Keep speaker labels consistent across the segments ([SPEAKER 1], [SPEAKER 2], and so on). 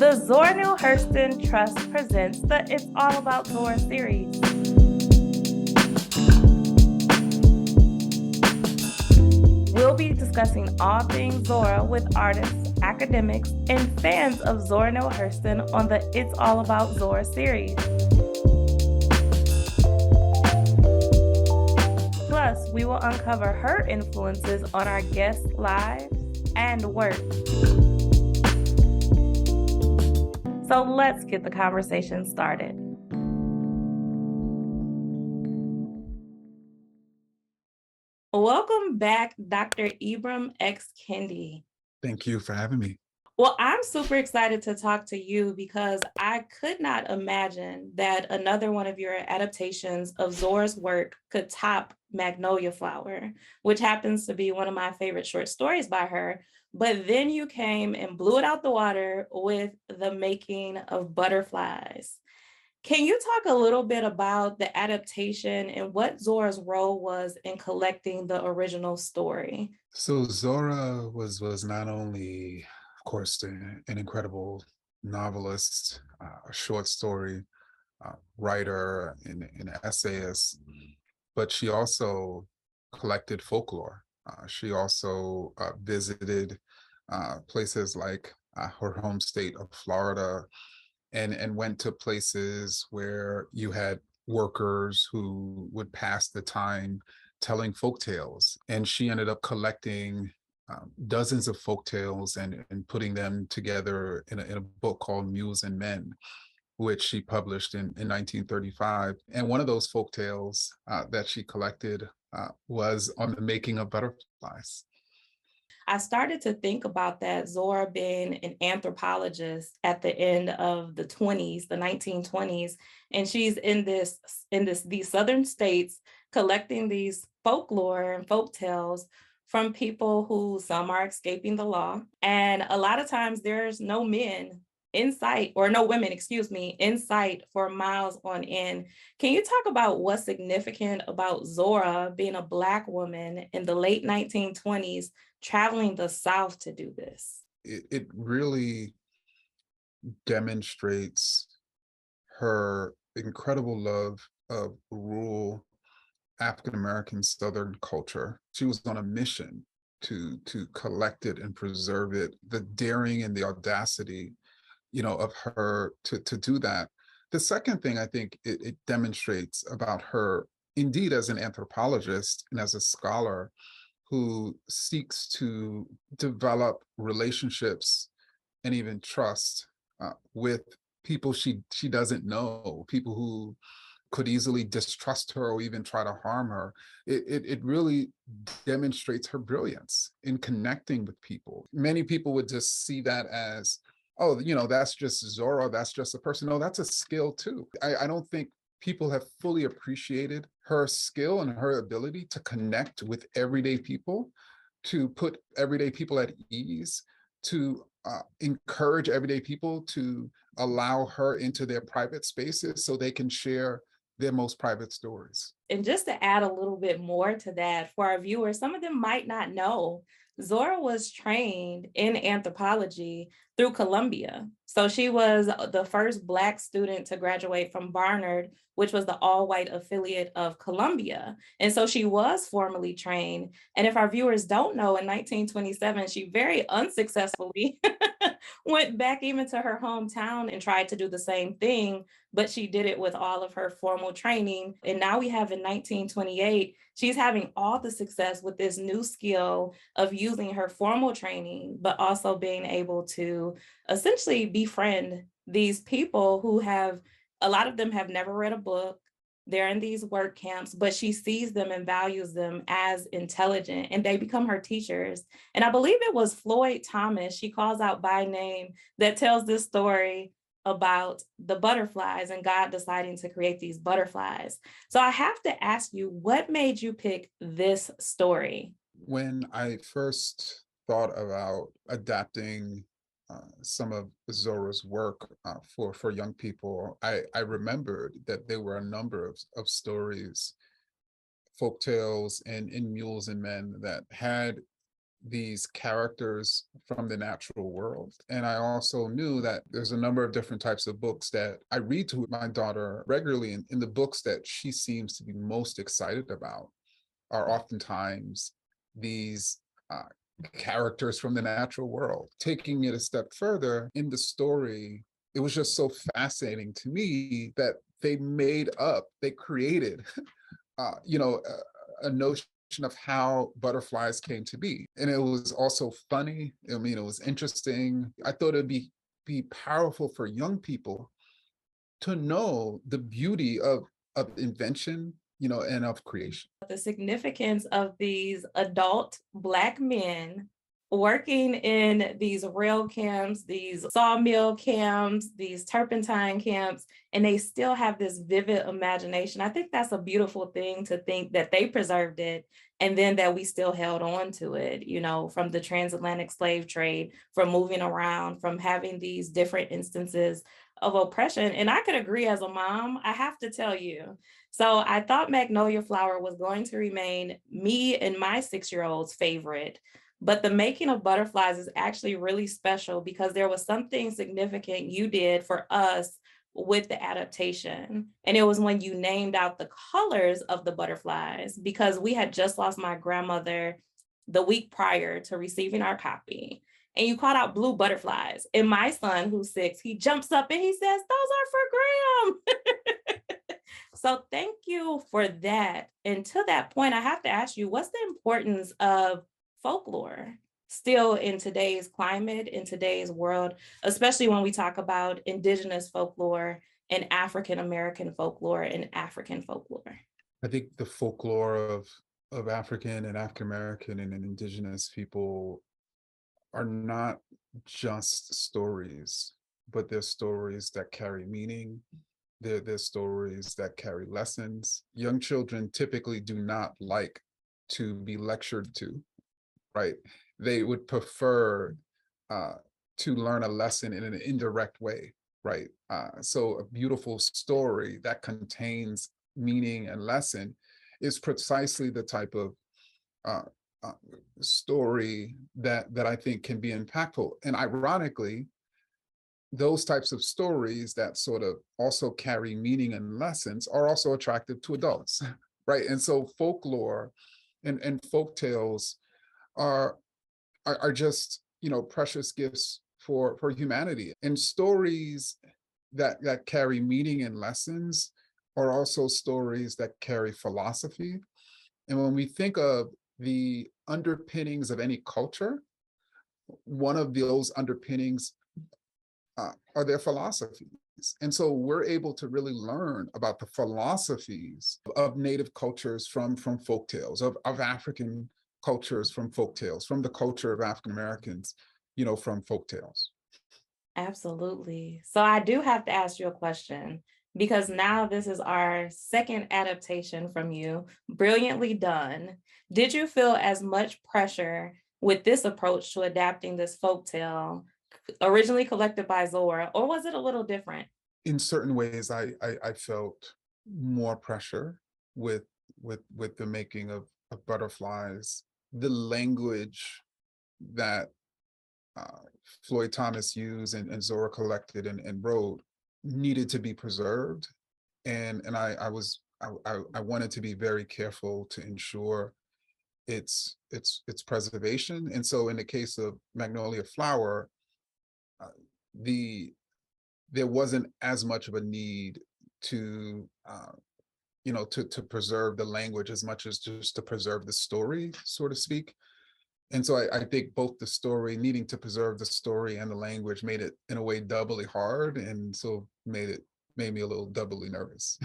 [SPEAKER 1] The Zora Neale Hurston Trust presents the It's All About Zora series. We'll be discussing all things Zora with artists, academics, and fans of Zora Neale Hurston on the It's All About Zora series. Plus, we will uncover her influences on our guests' lives and work. So let's get the conversation started. Welcome back, Dr. Ibram X. Kendi.
[SPEAKER 2] Thank you for having me.
[SPEAKER 1] Well, I'm super excited to talk to you because I could not imagine that another one of your adaptations of Zora's work could top Magnolia Flower, which happens to be one of my favorite short stories by her. But then you came and blew it out the water with The Making of Butterflies. Can you talk a little bit about the adaptation and what Zora's role was in collecting the original story?
[SPEAKER 2] So Zora was not only, of course, an incredible novelist, a short story writer, and essayist, but she also collected folklore. She also visited places like her home state of Florida, and went to places where you had workers who would pass the time telling folk tales. And she ended up collecting dozens of folk tales and putting them together in a book called Mules and Men, which she published in 1935. And one of those folk tales that she collected was on the making of butterflies.
[SPEAKER 1] I started to think about that, Zora being an anthropologist at the end of the 20s, the 1920s, and she's in these southern states collecting these folklore and folk tales from people who some are escaping the law. And a lot of times there's no men in sight, or no women, excuse me, in sight for miles on end. Can you talk about what's significant about Zora being a Black woman in the late 1920s traveling the South to do this?
[SPEAKER 2] It really demonstrates her incredible love of rural African American Southern culture. She was on a mission to collect it and preserve it. The daring and the audacity, of her to do that. The second thing I think it demonstrates about her, indeed, as an anthropologist and as a scholar who seeks to develop relationships and even trust with people she doesn't know, people who could easily distrust her or even try to harm her. It really demonstrates her brilliance in connecting with people. Many people would just see that as, oh, that's just Zora, that's just a person. No, that's a skill too. I don't think people have fully appreciated her skill and her ability to connect with everyday people, to put everyday people at ease, to encourage everyday people to allow her into their private spaces so they can share their most private stories.
[SPEAKER 1] And just to add a little bit more to that for our viewers, some of them might not know, Zora was trained in anthropology through Columbia. So she was the first Black student to graduate from Barnard, which was the all-white affiliate of Columbia. And so she was formally trained. And if our viewers don't know, in 1927, she very unsuccessfully went back even to her hometown and tried to do the same thing, but she did it with all of her formal training. And now we have in 1928, she's having all the success with this new skill of using her formal training, but also being able to essentially befriend these people who have, a lot of them have never read a book. They're in these work camps, but she sees them and values them as intelligent, and they become her teachers. And I believe it was Floyd Thomas, she calls out by name, that tells this story about the butterflies and God deciding to create these butterflies. So I have to ask you, what made you pick this story?
[SPEAKER 2] When I first thought about adapting some of Zora's work for young people, I remembered that there were a number of stories, folk tales, and in Mules and Men that had these characters from the natural world. And I also knew that there's a number of different types of books that I read to my daughter regularly. And in the books that she seems to be most excited about are oftentimes these characters from the natural world. Taking it a step further in the story, it was just so fascinating to me that they created, a notion of how butterflies came to be. And it was also funny. I mean, it was interesting. I thought it'd be powerful for young people to know the beauty of invention, and of creation.
[SPEAKER 1] The significance of these adult Black men working in these rail camps, these sawmill camps, these turpentine camps, and they still have this vivid imagination. I think that's a beautiful thing to think that they preserved it and then that we still held on to it, from the transatlantic slave trade, from moving around, from having these different instances of oppression. And I could agree as a mom, I have to tell you. So I thought Magnolia Flower was going to remain me and my 6-year-old's favorite. But The Making of Butterflies is actually really special because there was something significant you did for us with the adaptation. And it was when you named out the colors of the butterflies, because we had just lost my grandmother the week prior to receiving our copy. And you called out blue butterflies. And my son, who's 6, he jumps up and he says, "Those are for Graham." So thank you for that. And to that point, I have to ask you, what's the importance of folklore still in today's climate, in today's world, especially when we talk about Indigenous folklore and African American folklore and African folklore?
[SPEAKER 2] I think the folklore of African and African American and Indigenous people are not just stories, but they're stories that carry meaning. They're stories that carry lessons. Young children typically do not like to be lectured to, right? They would prefer uh, to learn a lesson in an indirect way, right? So a beautiful story that contains meaning and lesson is precisely the type of uh, uh, story that I think can be impactful. And ironically, those types of stories that sort of also carry meaning and lessons are also attractive to adults, right? And so folklore and folk tales are are just precious gifts for humanity. And stories that carry meaning and lessons are also stories that carry philosophy. And when we think of the underpinnings of any culture, one of those underpinnings are their philosophies. And so we're able to really learn about the philosophies of Native cultures from folktales, of African cultures from folktales, from the culture of African Americans, from folktales.
[SPEAKER 1] Absolutely. So I do have to ask you a question because now this is our second adaptation from you. Brilliantly done. Did you feel as much pressure with this approach to adapting this folktale originally collected by Zora, or was it a little different?
[SPEAKER 2] In certain ways, I felt more pressure with the making of butterflies. The language that Floyd Thomas used and Zora collected and wrote needed to be preserved. And I wanted to be very careful to ensure its preservation. And so in the case of Magnolia Flower, uh, the there wasn't as much of a need to to preserve the language as much as just to preserve the story, so to speak. And so I think both the story, needing to preserve the story and the language made it in a way doubly hard, and so made me a little doubly nervous.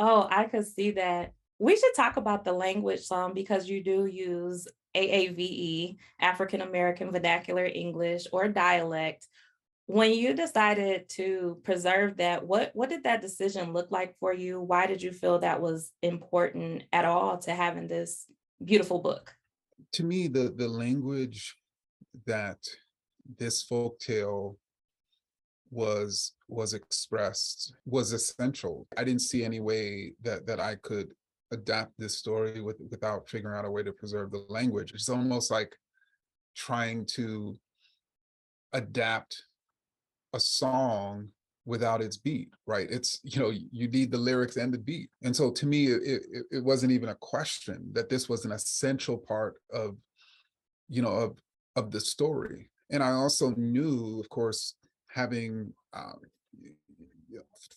[SPEAKER 1] Oh, I could see that. We should talk about the language some because you do use AAVE, African American Vernacular English, or dialect. When you decided to preserve that, what did that decision look like for you? Why did you feel that was important at all to having this beautiful book?
[SPEAKER 2] To me, the language that this folktale was expressed was essential. I didn't see any way that I could adapt this story without figuring out a way to preserve the language. It's almost like trying to adapt a song without its beat, right? It's, you need the lyrics and the beat. And so to me, it wasn't even a question that this was an essential part of, of the story. And I also knew, of course, having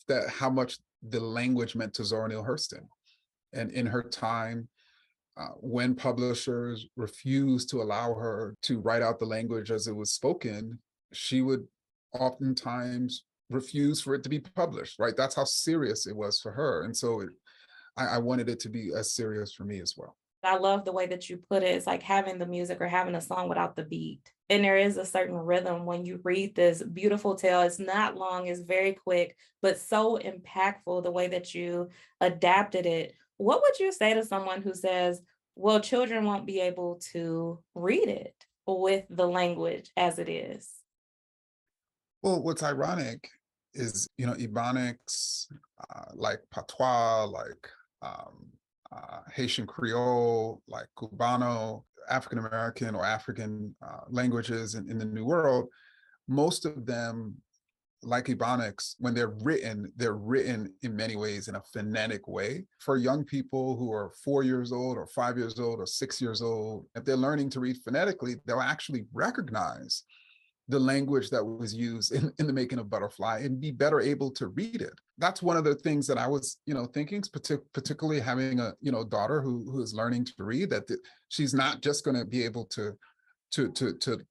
[SPEAKER 2] that how much the language meant to Zora Neale Hurston. And in her time, when publishers refused to allow her to write out the language as it was spoken, she would oftentimes refuse for it to be published, right? That's how serious it was for her. And so I wanted it to be as serious for me as well.
[SPEAKER 1] I love the way that you put it. It's like having the music or having a song without the beat. And there is a certain rhythm when you read this beautiful tale. It's not long, it's very quick, but so impactful the way that you adapted it. What would you say to someone who says, well, children won't be able to read it with the language as it is?
[SPEAKER 2] Well, what's ironic is, Ebonics, like Patois, like Haitian Creole, like Cubano, African American or African languages in the New World, most of them, like Ebonics, when they're written in many ways in a phonetic way. For young people who are 4 years old or 5 years old or 6 years old, if they're learning to read phonetically, they'll actually recognize the language that was used in the making of Butterfly and be better able to read it. That's one of the things that I was, thinking, particularly having a, daughter who is learning to read, that she's not just going to be able to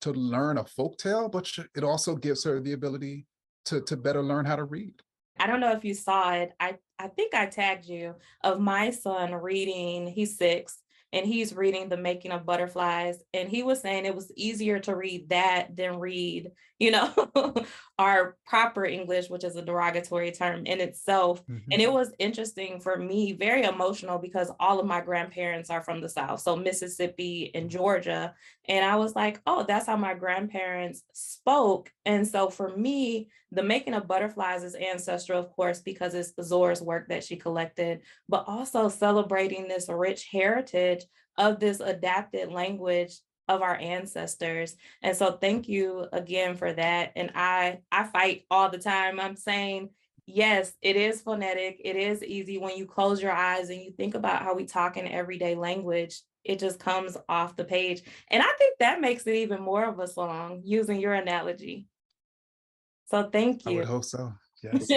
[SPEAKER 2] learn a folk tale, but it also gives her the ability to better learn how to read.
[SPEAKER 1] I don't know if you saw it. I think I tagged you of my son reading, he's 6, and he's reading The Making of Butterflies. And he was saying it was easier to read that than read, our proper English, which is a derogatory term in itself.
[SPEAKER 2] Mm-hmm.
[SPEAKER 1] And it was interesting for me, very emotional, because all of my grandparents are from the South, so Mississippi and Georgia. And I was like, oh, that's how my grandparents spoke. And so for me, The Making of Butterflies is ancestral, of course, because it's Zora's work that she collected, but also celebrating this rich heritage of this adapted language of our ancestors. And so thank you again for that. And I fight all the time. I'm saying, yes, it is phonetic. It is easy when you close your eyes and you think about how we talk in everyday language. It just comes off the page. And I think that makes it even more of a song, using your analogy. So thank
[SPEAKER 2] I
[SPEAKER 1] you.
[SPEAKER 2] would hope so. Yes.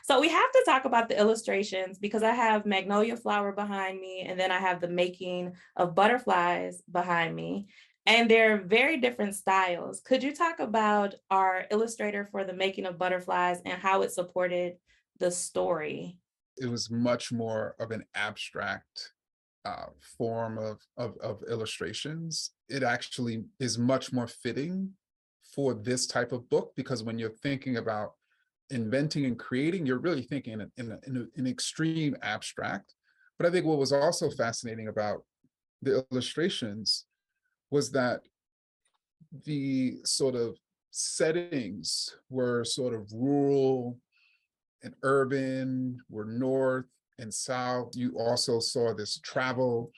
[SPEAKER 1] So we have to talk about the illustrations, because I have Magnolia Flower behind me, and then I have The Making of Butterflies behind me, and they're very different styles. Could you talk about our illustrator for The Making of Butterflies and how it supported the story?
[SPEAKER 2] It was much more of an abstract form of illustrations. It actually is much more fitting for this type of book, because when you're thinking about inventing and creating, you're really thinking in an extreme abstract. But I think what was also fascinating about the illustrations was that the sort of settings were sort of rural and urban, were north and south. You also saw this travel.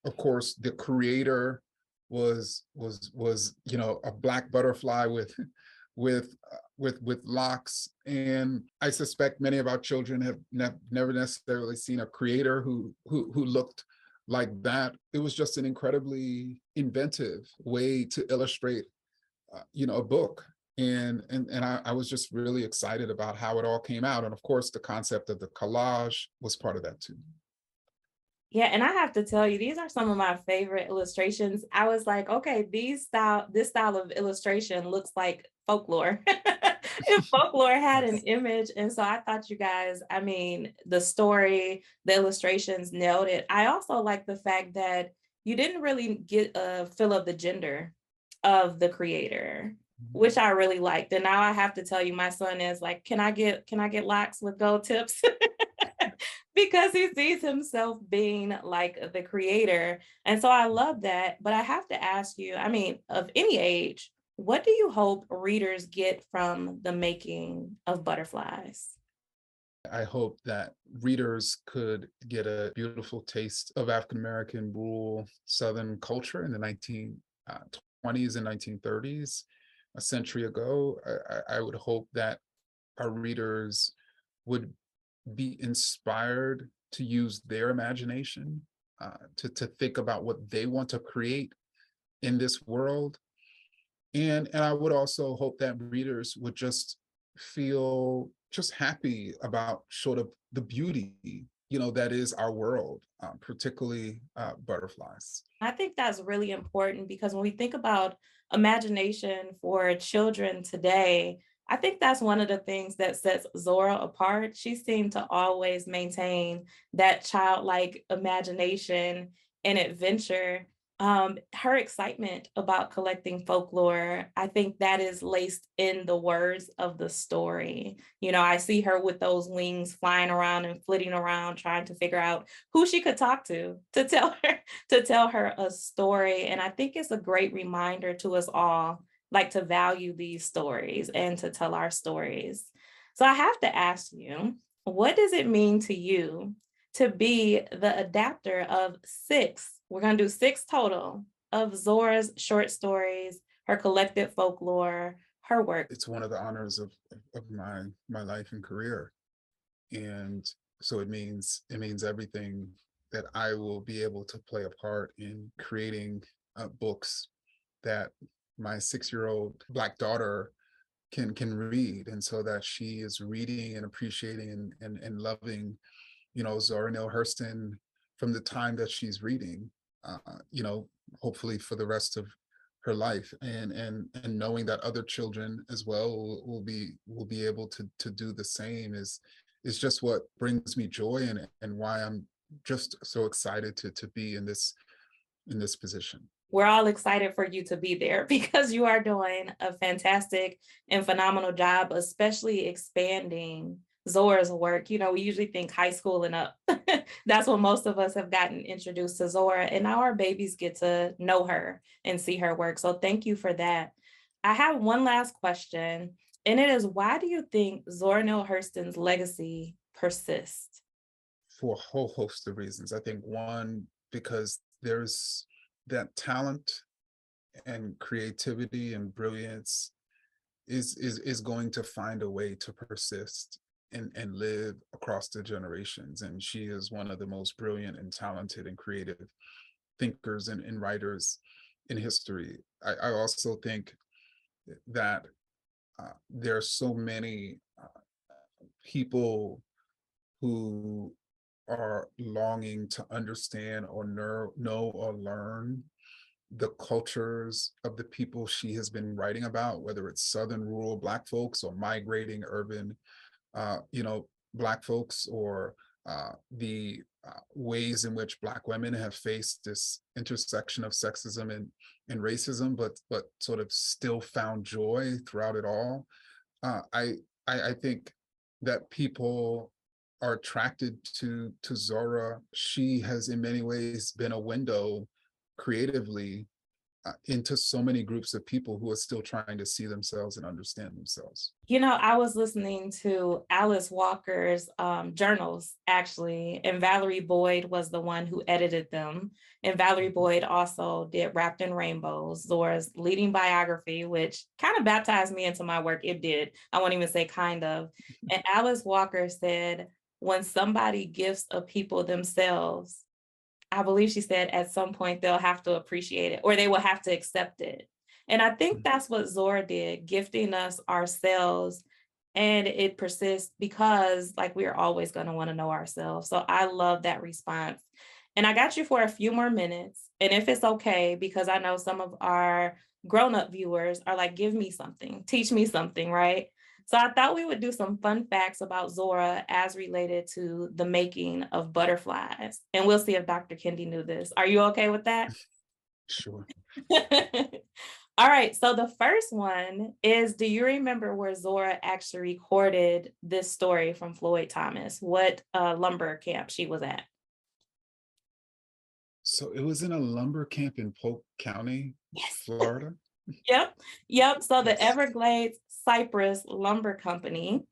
[SPEAKER 2] Of course, the creator was a black butterfly with locks. And I suspect many of our children have never necessarily seen a creator who looked like that. It was just an incredibly inventive way to illustrate a book. And I was just really excited about how it all came out. And of course, the concept of the collage was part of that too.
[SPEAKER 1] Yeah, and I have to tell you, these are some of my favorite illustrations. I was like, okay, this style of illustration looks like Folklore. If Folklore had an image. And so I thought you guys, I mean, the story, the illustrations nailed it. I also like the fact that you didn't really get a feel of the gender of the creator, which I really liked. And now I have to tell you, my son is like, can I get locks with gold tips? Because he sees himself being like the creator. And so I love that. But I have to ask you, I mean, of any age, what do you hope readers get from The Making of Butterflies?
[SPEAKER 2] I hope that readers could get a beautiful taste of African American rural Southern culture in the 1920s and 1930s, a century ago. I would hope that our readers would be inspired to use their imagination, to think about what they want to create in this world. And I would also hope that readers would just feel just happy about sort of the beauty, that is our world, particularly butterflies.
[SPEAKER 1] I think that's really important because when we think about imagination for children today, I think that's one of the things that sets Zora apart. She seemed to always maintain that childlike imagination and adventure. Her excitement about collecting folklore, I think that is laced in the words of the story. I see her with those wings flying around and flitting around, trying to figure out who she could talk to tell her to tell her a story. And I think it's a great reminder to us all, like to value these stories and to tell our stories. So I have to ask you, what does it mean to you to be the adapter of six? We're going to do six total of Zora's short stories, her collected folklore, her work.
[SPEAKER 2] It's one of the honors of my life and career. And so it means everything that I will be able to play a part in creating books that my 6-year-old Black daughter can read, and so that she is reading and appreciating and loving, Zora Neale Hurston from the time that she's reading, uh, you know, hopefully for the rest of her life, and knowing that other children as well will be able to do the same is just what brings me joy, and why I'm just so excited to be in this position.
[SPEAKER 1] We're all excited for you to be there because you are doing a fantastic and phenomenal job, especially expanding Zora's work. We usually think high school and up. That's when most of us have gotten introduced to Zora, and now our babies get to know her and see her work. So thank you for that. I have one last question, and it is, why do you think Zora Neale Hurston's legacy persists?
[SPEAKER 2] For a whole host of reasons. I think one, because there's that talent and creativity and brilliance is going to find a way to persist and live across the generations. And she is one of the most brilliant and talented and creative thinkers and writers in history. I also think that there are so many people who are longing to understand or know or learn the cultures of the people she has been writing about, whether it's Southern rural Black folks or migrating urban, Black folks, or the ways in which Black women have faced this intersection of sexism and racism, but sort of still found joy throughout it all. I think that people are attracted to Zora. She has in many ways been a window creatively into so many groups of people who are still trying to see themselves and understand themselves.
[SPEAKER 1] I was listening to Alice Walker's journals, actually, and Valerie Boyd was the one who edited them. And Valerie Boyd also did Wrapped in Rainbows, Zora's leading biography, which kind of baptized me into my work. It did. I won't even say kind of. And Alice Walker said, when somebody gifts a people themselves, I believe she said at some point they'll have to appreciate it, or they will have to accept it. And I think that's what Zora did, gifting us ourselves. And it persists because, like, we're always going to want to know ourselves. So I love that response. And I got you for a few more minutes. And if it's okay, because I know some of our grown-up viewers are like, give me something, teach me something, right? So I thought we would do some fun facts about Zora as related to the making of butterflies. And we'll see if Dr. Kendi knew this. Are you okay with that?
[SPEAKER 2] Sure.
[SPEAKER 1] All right. So the first one is, do you remember where Zora actually recorded this story from Floyd Thomas? What lumber camp she was at?
[SPEAKER 2] So it was in a lumber camp in Polk County,
[SPEAKER 1] Yes.
[SPEAKER 2] Florida.
[SPEAKER 1] Yep. So the
[SPEAKER 2] Yes.
[SPEAKER 1] Everglades Cypress Lumber Company.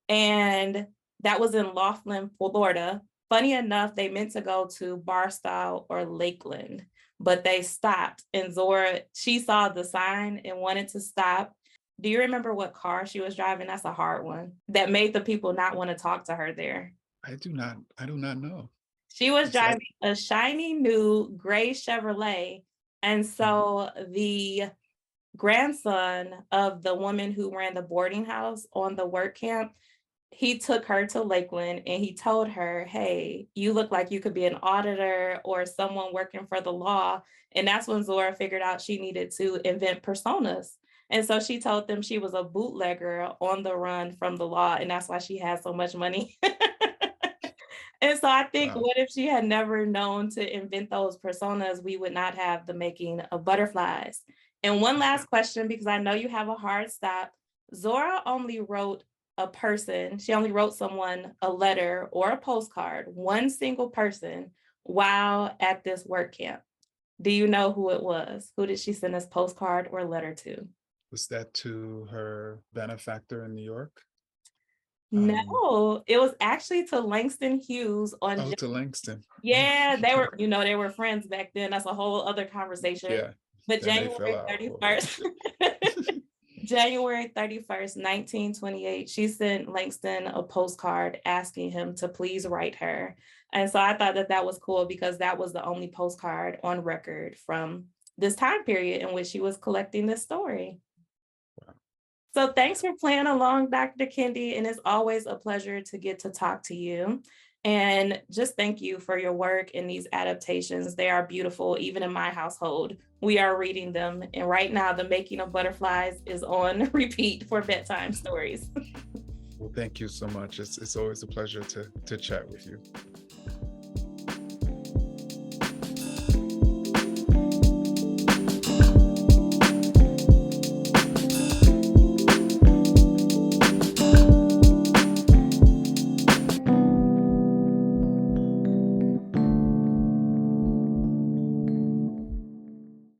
[SPEAKER 1] And That was in Laughlin, Florida. Funny enough, they meant to go to Barstow or Lakeland, but they stopped. And Zora, she saw the sign and wanted to stop. Do you remember what car she was driving? That's a hard one. That made the people not want to talk to her there.
[SPEAKER 2] I do not know.
[SPEAKER 1] She was
[SPEAKER 2] Is that-
[SPEAKER 1] driving a shiny new gray Chevrolet. And so the grandson of the woman who ran the boarding house on the work camp, he took her to Lakeland and he told her, hey, you look like you could be an auditor or someone working for the law. And that's when Zora figured out she needed to invent personas. And so she told them she was a bootlegger on the run from the law. And that's why she had so much money. And so I think,
[SPEAKER 2] Wow.
[SPEAKER 1] what if she had never known to invent those personas, we would not have the making of butterflies. And one last question, because I know you have a hard stop. Zora only wrote a person, she only wrote someone a letter or a postcard, one single person, while at this work camp. Do you know who it was? Who did she send this postcard or letter to?
[SPEAKER 2] Was that to her benefactor in New York?
[SPEAKER 1] No, it was actually to Langston Hughes on.
[SPEAKER 2] Oh, to Langston.
[SPEAKER 1] Yeah, they were friends back then. That's a whole other conversation.
[SPEAKER 2] Yeah.
[SPEAKER 1] But
[SPEAKER 2] Then they
[SPEAKER 1] January
[SPEAKER 2] fell out.
[SPEAKER 1] 31st, January 31st, 1928, she sent Langston a postcard asking him to please write her. And so I thought that that was cool because that was the only postcard on record from this time period in which she was collecting this story.
[SPEAKER 2] Wow.
[SPEAKER 1] So thanks for playing along, Dr. Kendi, and it's always a pleasure to get to talk to you. And just thank you for your work in these adaptations. They are beautiful, even in my household. We are reading them. And right now, The Making of Butterflies is on repeat for bedtime stories.
[SPEAKER 2] Well, thank you so much. It's always a pleasure to chat with you.